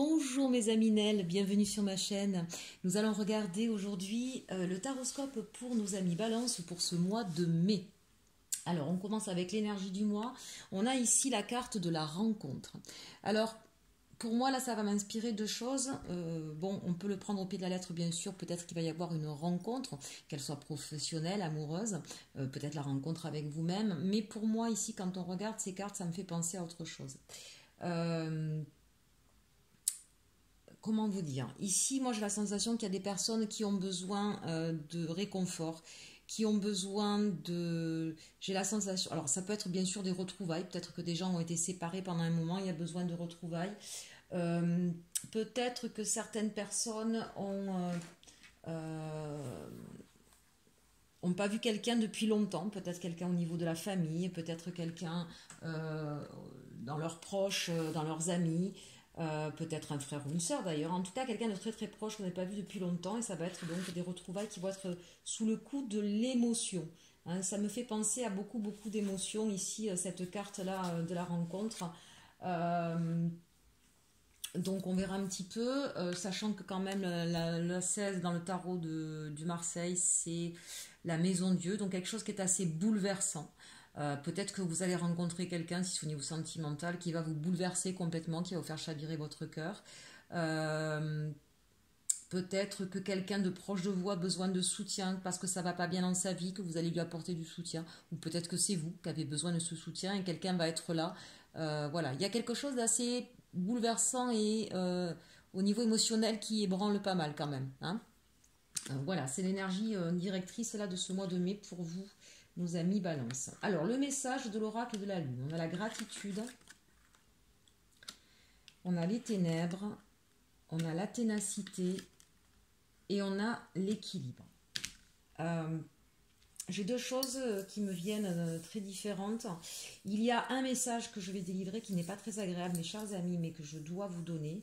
Bonjour mes amis Nel, bienvenue sur ma chaîne. Nous allons regarder aujourd'hui le taroscope pour nos amis Balance pour ce mois de mai. Alors on commence avec l'énergie du mois. On a ici la carte de la rencontre. Alors pour moi là ça va m'inspirer deux choses. Bon, on peut le prendre au pied de la lettre bien sûr. Peut-être qu'il va y avoir une rencontre, qu'elle soit professionnelle, amoureuse, peut-être la rencontre avec vous-même. Mais pour moi ici quand on regarde ces cartes ça me fait penser à autre chose. Comment vous dire? Ici, moi j'ai la sensation qu'il y a des personnes qui ont besoin de réconfort, qui ont besoin de... J'ai la sensation... Alors ça peut être bien sûr des retrouvailles, peut-être que des gens ont été séparés pendant un moment, il y a besoin de retrouvailles. Euh, Peut-être que certaines personnes ont pas vu quelqu'un depuis longtemps, peut-être quelqu'un au niveau de la famille, peut-être quelqu'un dans leurs proches, dans leurs amis, peut-être un frère ou une sœur d'ailleurs, en tout cas quelqu'un de très très proche qu'on n'a pas vu depuis longtemps et ça va être donc des retrouvailles qui vont être sous le coup de l'émotion. Hein, ça me fait penser à beaucoup beaucoup d'émotions ici, cette carte-là de la rencontre. Euh, donc on verra un petit peu, sachant que quand même la 16 dans le tarot du Marseille, c'est la maison Dieu, donc quelque chose qui est assez bouleversant. Peut-être que vous allez rencontrer quelqu'un, si c'est au niveau sentimental, qui va vous bouleverser complètement, qui va vous faire chavirer votre cœur. Euh, Peut-être que quelqu'un de proche de vous a besoin de soutien parce que ça va pas bien dans sa vie, que vous allez lui apporter du soutien. Ou peut-être que c'est vous qui avez besoin de ce soutien et quelqu'un va être là. Voilà, il y a quelque chose d'assez bouleversant et au niveau émotionnel qui ébranle pas mal quand même. Hein. Voilà, c'est l'énergie directrice là de ce mois de mai pour vous, nos amis Balance. Alors, le message de l'oracle de la Lune. On a la gratitude, on a les ténèbres, on a la ténacité et on a l'équilibre. J'ai deux choses qui me viennent très différentes. Il y a un message que je vais délivrer qui n'est pas très agréable, mes chers amis, mais que je dois vous donner.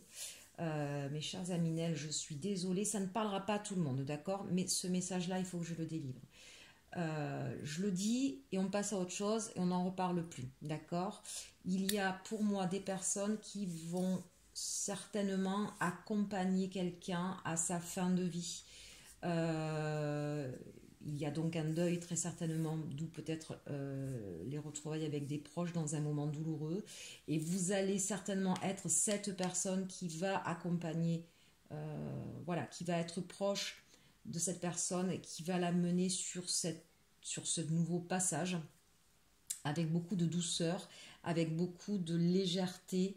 Mes chers amis Nel, je suis désolée, ça ne parlera pas à tout le monde, d'accord? Mais ce message-là, il faut que je le délivre. Je le dis et on passe à autre chose et on n'en reparle plus, d'accord? Il y a pour moi des personnes qui vont certainement accompagner quelqu'un à sa fin de vie. Euh, il y a donc un deuil très certainement, d'où peut-être les retrouvailles avec des proches dans un moment douloureux. Et vous allez certainement être cette personne qui va accompagner, voilà, qui va être proche de cette personne et qui va la mener sur ce nouveau passage avec beaucoup de douceur, avec beaucoup de légèreté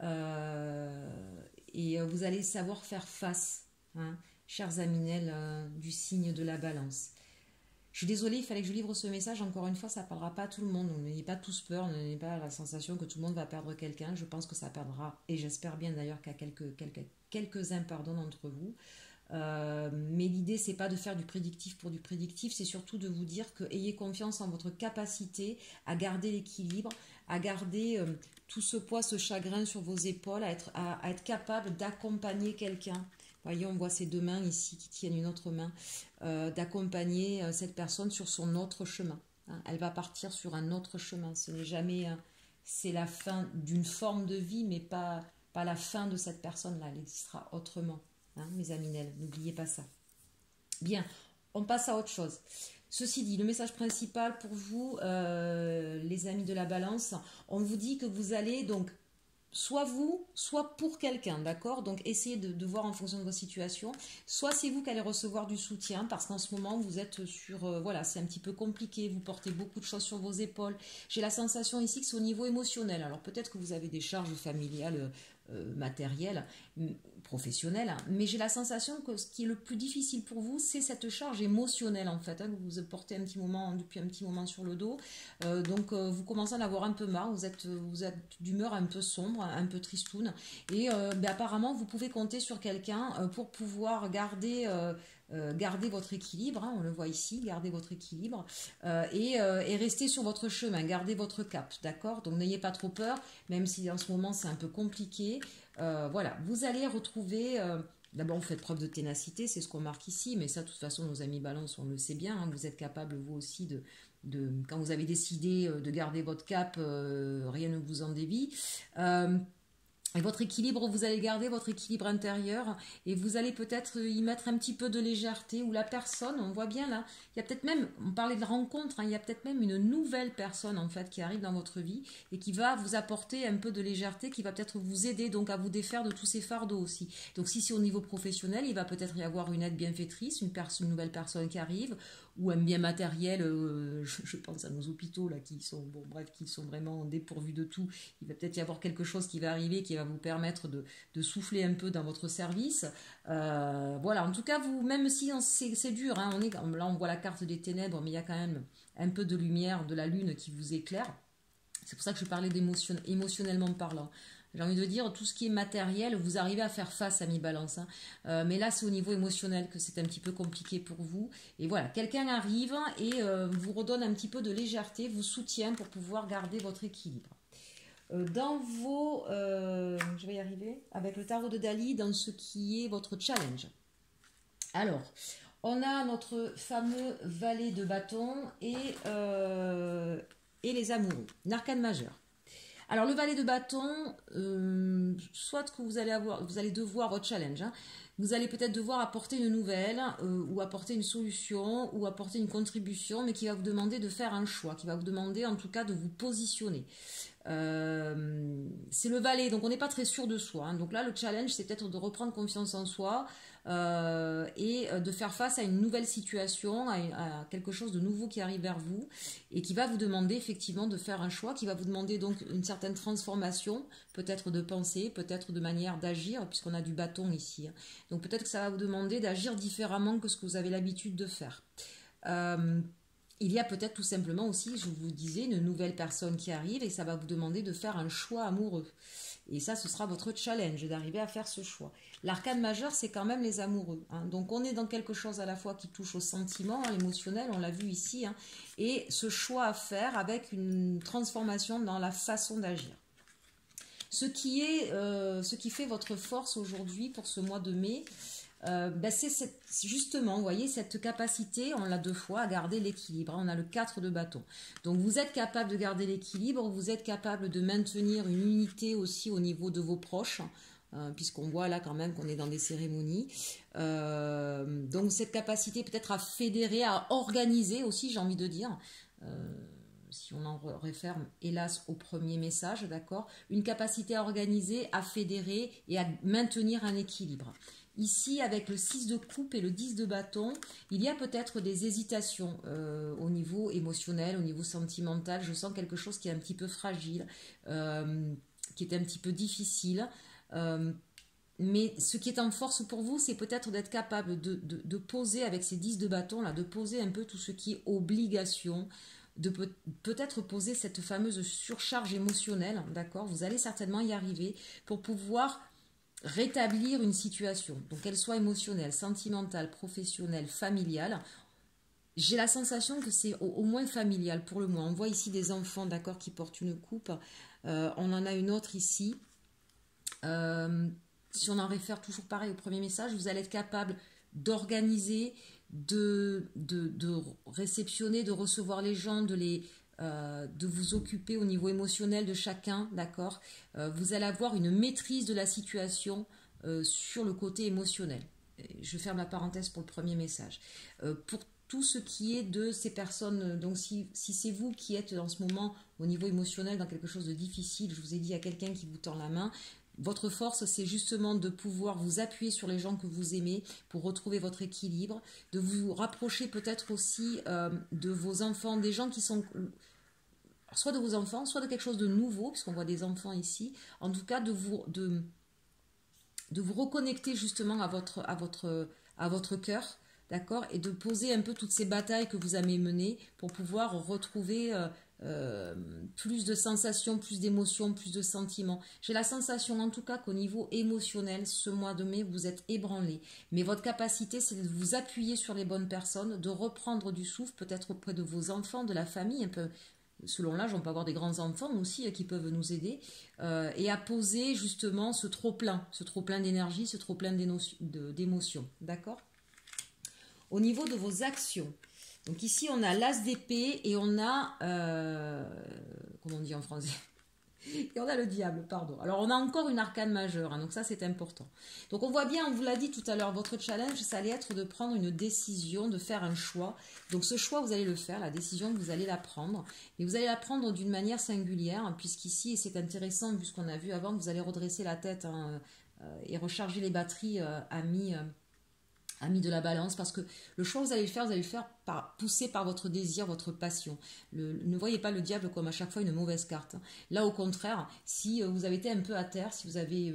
et vous allez savoir faire face, hein, chers aminels du signe de la balance. Je suis désolée, il fallait que je livre ce message. Encore une fois, ça ne parlera pas à tout le monde. N'ayez pas tous peur, n'ayez pas la sensation que tout le monde va perdre quelqu'un. Je pense que ça perdra, et j'espère bien d'ailleurs qu'à quelques-uns d'entre vous. Mais l'idée, c'est pas de faire du prédictif pour du prédictif, c'est surtout de vous dire que ayez confiance en votre capacité à garder l'équilibre, à garder tout ce poids, ce chagrin sur vos épaules, à être capable d'accompagner quelqu'un. Voyez, on voit ces deux mains ici qui tiennent une autre main, d'accompagner cette personne sur son autre chemin. Hein. Elle va partir sur un autre chemin. Ce n'est jamais, c'est la fin d'une forme de vie, mais pas la fin de cette personne-là. Elle existera autrement. Hein, mes amis Nel, n'oubliez pas ça. Bien, on passe à autre chose. Ceci dit, le message principal pour vous, les amis de la balance, on vous dit que vous allez donc soit vous, soit pour quelqu'un, d'accord? Donc essayez de voir en fonction de vos situations. Soit c'est vous qui allez recevoir du soutien parce qu'en ce moment vous êtes sur, voilà, c'est un petit peu compliqué, vous portez beaucoup de choses sur vos épaules. J'ai la sensation ici que c'est au niveau émotionnel. Alors peut-être que vous avez des charges familiales, matérielles, professionnelles, hein, mais j'ai la sensation que ce qui est le plus difficile pour vous, c'est cette charge émotionnelle en fait, hein, que vous portez depuis un petit moment sur le dos. Donc vous commencez à en avoir un peu marre, vous êtes d'humeur un peu sombre, un peu tristoune, et apparemment vous pouvez compter sur quelqu'un pour pouvoir garder votre équilibre, hein, on le voit ici, garder votre équilibre et rester sur votre chemin, garder votre cap, d'accord? Donc n'ayez pas trop peur, même si en ce moment c'est un peu compliqué. Voilà, vous allez retrouver... D'abord, vous faites preuve de ténacité, c'est ce qu'on marque ici, mais ça, de toute façon, nos amis balance, on le sait bien, hein, vous êtes capable, vous aussi, quand vous avez décidé de garder votre cap, rien ne vous en dévie. Et votre équilibre, vous allez garder votre équilibre intérieur et vous allez peut-être y mettre un petit peu de légèreté ou la personne, on voit bien là, il y a peut-être même, on parlait de rencontre, hein, il y a peut-être même une nouvelle personne en fait qui arrive dans votre vie et qui va vous apporter un peu de légèreté, qui va peut-être vous aider donc à vous défaire de tous ces fardeaux aussi. Donc si c'est au niveau professionnel, il va peut-être y avoir une aide bienfaitrice, une nouvelle personne qui arrive ou un bien matériel, je pense à nos hôpitaux là qui sont, bon bref, qui sont vraiment dépourvus de tout. Il va peut-être y avoir quelque chose qui va arriver qui va vous permettre de souffler un peu dans votre service. Voilà, en tout cas, vous, même si c'est dur, hein, là on voit la carte des ténèbres, mais il y a quand même un peu de lumière, de la lune qui vous éclaire. C'est pour ça que je parlais émotionnellement parlant. J'ai envie de dire, tout ce qui est matériel, vous arrivez à faire face à mi-balance. Hein. Mais là, c'est au niveau émotionnel que c'est un petit peu compliqué pour vous. Et voilà, quelqu'un arrive et vous redonne un petit peu de légèreté, vous soutient pour pouvoir garder votre équilibre. Dans vos... je vais y arriver. Avec le tarot de Dali, dans ce qui est votre challenge. Alors, on a notre fameux valet de bâton et les amoureux. Une arcane majeure. Alors le valet de bâton, soit que vous allez devoir votre challenge, hein, vous allez peut-être devoir apporter une nouvelle ou apporter une solution ou apporter une contribution, mais qui va vous demander de faire un choix, qui va vous demander en tout cas de vous positionner. C'est le valet, donc on n'est pas très sûr de soi. Hein. Donc là, le challenge, c'est peut-être de reprendre confiance en soi et de faire face à une nouvelle situation, à quelque chose de nouveau qui arrive vers vous et qui va vous demander effectivement de faire un choix, qui va vous demander donc une certaine transformation, peut-être de pensée, peut-être de manière d'agir, puisqu'on a du bâton ici. Hein. Donc peut-être que ça va vous demander d'agir différemment que ce que vous avez l'habitude de faire. Il y a peut-être tout simplement aussi, je vous disais, une nouvelle personne qui arrive et ça va vous demander de faire un choix amoureux. Et ça, ce sera votre challenge, d'arriver à faire ce choix. L'arcane majeur, c'est quand même les amoureux. Hein. Donc on est dans quelque chose à la fois qui touche au sentiment, à l'émotionnel, on l'a vu ici, hein, et ce choix à faire avec une transformation dans la façon d'agir. Ce qui fait votre force aujourd'hui pour ce mois de mai, c'est justement, vous voyez, cette capacité, on l'a 2 fois, à garder l'équilibre. On a le 4 de bâton. Donc vous êtes capable de garder l'équilibre, vous êtes capable de maintenir une unité aussi au niveau de vos proches, puisqu'on voit là quand même qu'on est dans des cérémonies. Donc cette capacité peut-être à fédérer, à organiser aussi, j'ai envie de dire. Si on en réfère, hélas, au premier message, d'accord, une capacité à organiser, à fédérer et à maintenir un équilibre. Ici, avec le 6 de coupe et le 10 de bâton, il y a peut-être des hésitations au niveau émotionnel, au niveau sentimental. Je sens quelque chose qui est un petit peu fragile, qui est un petit peu difficile. Mais ce qui est en force pour vous, c'est peut-être d'être capable de poser avec ces 10 de bâton, là, de poser un peu tout ce qui est obligation, de peut-être poser cette fameuse surcharge émotionnelle, d'accord. Vous allez certainement y arriver pour pouvoir rétablir une situation, donc qu'elle soit émotionnelle, sentimentale, professionnelle, familiale. J'ai la sensation que c'est au moins familial pour le moins. On voit ici des enfants, d'accord, qui portent une coupe. On en a une autre ici. Si on en réfère toujours pareil au premier message, vous allez être capable d'organiser, de réceptionner, de recevoir les gens, de vous occuper au niveau émotionnel de chacun, d'accord. Vous allez avoir une maîtrise de la situation sur le côté émotionnel. Je ferme la parenthèse pour le premier message. Pour tout ce qui est de ces personnes, donc si c'est vous qui êtes en ce moment au niveau émotionnel dans quelque chose de difficile, je vous ai dit à quelqu'un qui vous tend la main, votre force, c'est justement de pouvoir vous appuyer sur les gens que vous aimez pour retrouver votre équilibre, de vous rapprocher peut-être aussi de vos enfants, des gens qui sont soit de vos enfants, soit de quelque chose de nouveau, puisqu'on voit des enfants ici, en tout cas de vous reconnecter justement à votre cœur, d'accord, et de poser un peu toutes ces batailles que vous avez menées pour pouvoir retrouver plus de sensations, plus d'émotions, plus de sentiments. J'ai la sensation en tout cas qu'au niveau émotionnel, ce mois de mai, vous êtes ébranlé. Mais votre capacité, c'est de vous appuyer sur les bonnes personnes, de reprendre du souffle, peut-être auprès de vos enfants, de la famille, un peu. Selon l'âge, on peut avoir des grands-enfants aussi qui peuvent nous aider, et à poser justement ce trop-plein d'énergie, ce trop-plein d'émotions. D'accord ? Au niveau de vos actions, donc ici on a l'as d'épée et on a, comment on dit en français ? Et on a le diable, pardon. Alors on a encore une arcane majeure, hein, donc ça c'est important. Donc on voit bien, on vous l'a dit tout à l'heure, votre challenge, ça allait être de prendre une décision, de faire un choix. Donc ce choix, vous allez le faire, la décision, vous allez la prendre. Et vous allez la prendre d'une manière singulière, hein, puisqu'ici, et c'est intéressant, vu ce qu'on a vu avant, vous allez redresser la tête hein, et recharger les batteries amis de la balance, parce que le choix vous allez le faire poussé par votre désir, votre passion. Ne voyez pas le diable comme à chaque fois une mauvaise carte. Là au contraire, si vous avez été un peu à terre, si vous avez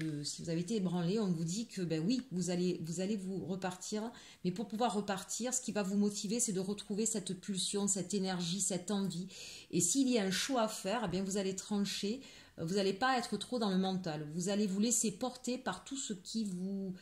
été ébranlé, on vous dit que ben oui, vous allez vous repartir, mais pour pouvoir repartir, ce qui va vous motiver, c'est de retrouver cette pulsion, cette énergie, cette envie. Et s'il y a un choix à faire, eh bien vous allez trancher. Vous n'allez pas être trop dans le mental. Vous allez vous laisser porter par tout ce qui vous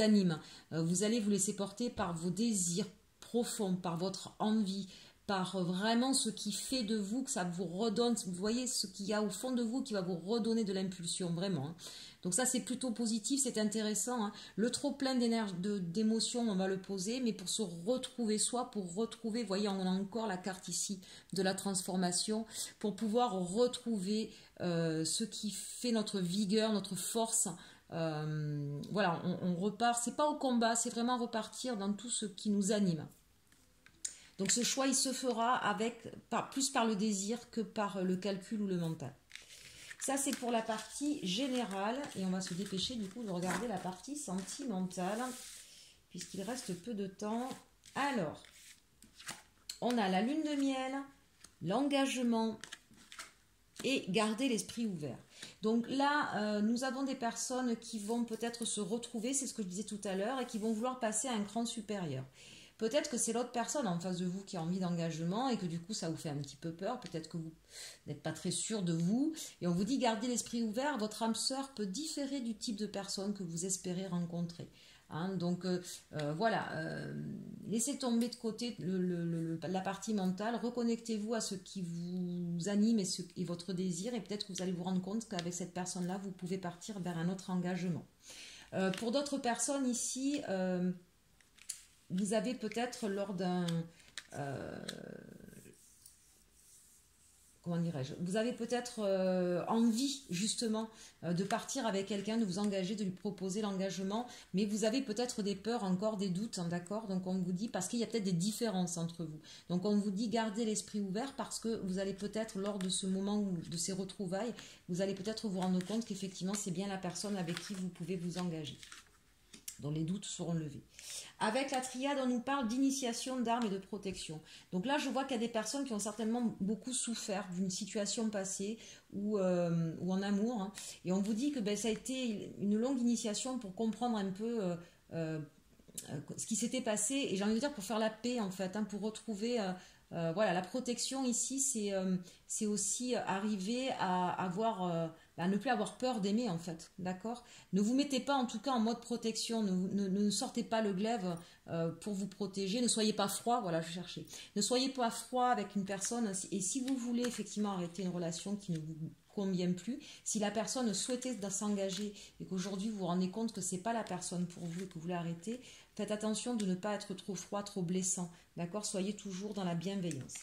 anime. Vous allez vous laisser porter par vos désirs profonds, par votre envie, par vraiment ce qui fait de vous, que ça vous redonne, vous voyez ce qu'il y a au fond de vous qui va vous redonner de l'impulsion, vraiment. Hein. Donc ça c'est plutôt positif, c'est intéressant. Hein. Le trop plein d'émotions, on va le poser, mais pour se retrouver soi, pour retrouver, vous voyez, on a encore la carte ici de la transformation, pour pouvoir retrouver ce qui fait notre vigueur, notre force. Voilà, on repart, c'est pas au combat, c'est vraiment repartir dans tout ce qui nous anime. Donc ce choix, il se fera plus par le désir que par le calcul ou le mental. Ça, c'est pour la partie générale, et on va se dépêcher du coup de regarder la partie sentimentale, puisqu'il reste peu de temps. Alors, on a la lune de miel, l'engagement et garder l'esprit ouvert. Donc là, nous avons des personnes qui vont peut-être se retrouver, c'est ce que je disais tout à l'heure, et qui vont vouloir passer à un cran supérieur. Peut-être que c'est l'autre personne en face de vous qui a envie d'engagement et que du coup ça vous fait un petit peu peur, peut-être que vous n'êtes pas très sûr de vous, et on vous dit gardez l'esprit ouvert, votre âme sœur peut différer du type de personne que vous espérez rencontrer. Hein, donc voilà, laissez tomber de côté la partie mentale, reconnectez-vous à ce qui vous anime et votre désir, et peut-être que vous allez vous rendre compte qu'avec cette personne-là, vous pouvez partir vers un autre engagement. Pour d'autres personnes ici, vous avez peut-être lors d'un... comment dirais-je, vous avez peut-être envie justement de partir avec quelqu'un, de vous engager, de lui proposer l'engagement, mais vous avez peut-être des peurs, encore des doutes, hein, d'accord? Donc on vous dit, parce qu'il y a peut-être des différences entre vous. Donc on vous dit gardez l'esprit ouvert parce que vous allez peut-être lors de ce moment, de ces retrouvailles, vous allez peut-être vous rendre compte qu'effectivement c'est bien la personne avec qui vous pouvez vous engager. dont les doutes seront levés. Avec la triade, on nous parle d'initiation, d'armes et de protection. Donc là, je vois qu'il y a des personnes qui ont certainement beaucoup souffert d'une situation passée ou en amour. Hein, et on vous dit que ça a été une longue initiation pour comprendre un peu ce qui s'était passé. Et j'ai envie de dire pour faire la paix, en fait, hein, pour retrouver... voilà, la protection ici, c'est aussi arriver à ne plus avoir peur d'aimer, en fait, d'accord? Ne vous mettez pas en tout cas en mode protection, ne sortez pas le glaive pour vous protéger, ne soyez pas froid, voilà, je cherchais. Ne soyez pas froid avec une personne, et si vous voulez effectivement arrêter une relation qui ne vous convient plus, si la personne souhaitait s'engager et qu'aujourd'hui vous vous rendez compte que c'est pas la personne pour vous et que vous voulez arrêter, faites attention de ne pas être trop froid, trop blessant, d'accord? Soyez toujours dans la bienveillance.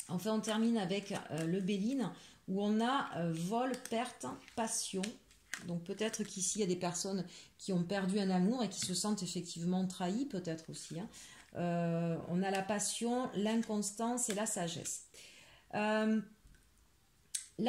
Enfin, on termine avec le Béline, où on a vol, perte, passion. Donc peut-être qu'ici, il y a des personnes qui ont perdu un amour et qui se sentent effectivement trahies, peut-être aussi. Hein. On a la passion, l'inconstance et la sagesse. Là,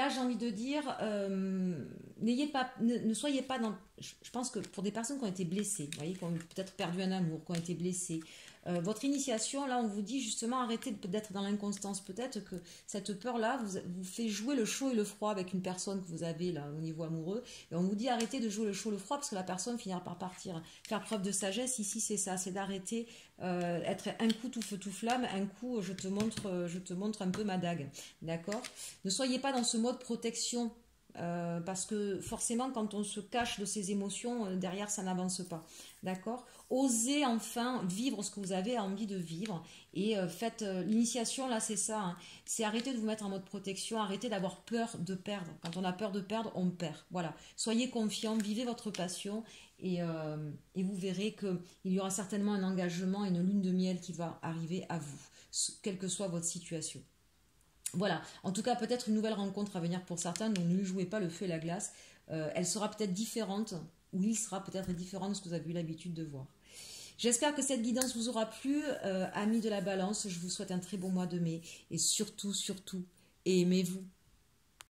j'ai envie de dire, ne soyez pas dans... Je pense que pour des personnes qui ont été blessées, vous voyez, qui ont peut-être perdu un amour, qui ont été blessées, votre initiation, là, on vous dit justement, arrêtez d'être dans l'inconstance. Peut-être que cette peur-là vous fait jouer le chaud et le froid avec une personne que vous avez là au niveau amoureux. Et on vous dit, arrêtez de jouer le chaud et le froid parce que la personne finira par partir. Faire preuve de sagesse, ici, c'est ça, c'est d'arrêter, être un coup tout feu tout flamme, un coup, je te montre un peu ma dague. D'accord? Ne soyez pas dans ce mode protection. Parce que forcément quand on se cache de ses émotions derrière ça n'avance pas, d'accord? Osez enfin vivre ce que vous avez envie de vivre et faites l'initiation là, c'est ça, hein. C'est arrêter de vous mettre en mode protection, arrêter d'avoir peur de perdre. Quand on a peur de perdre, on perd, voilà. Soyez confiants, vivez votre passion et vous verrez qu'il y aura certainement un engagement et une lune de miel qui va arriver à vous, quelle que soit votre situation. Voilà, en tout cas peut-être une nouvelle rencontre à venir pour certains, donc ne lui jouez pas le feu et la glace. Elle sera peut-être différente, ou il sera peut-être différent de ce que vous avez eu l'habitude de voir. J'espère que cette guidance vous aura plu, amis de la balance. Je vous souhaite un très bon mois de mai et surtout, surtout, aimez-vous.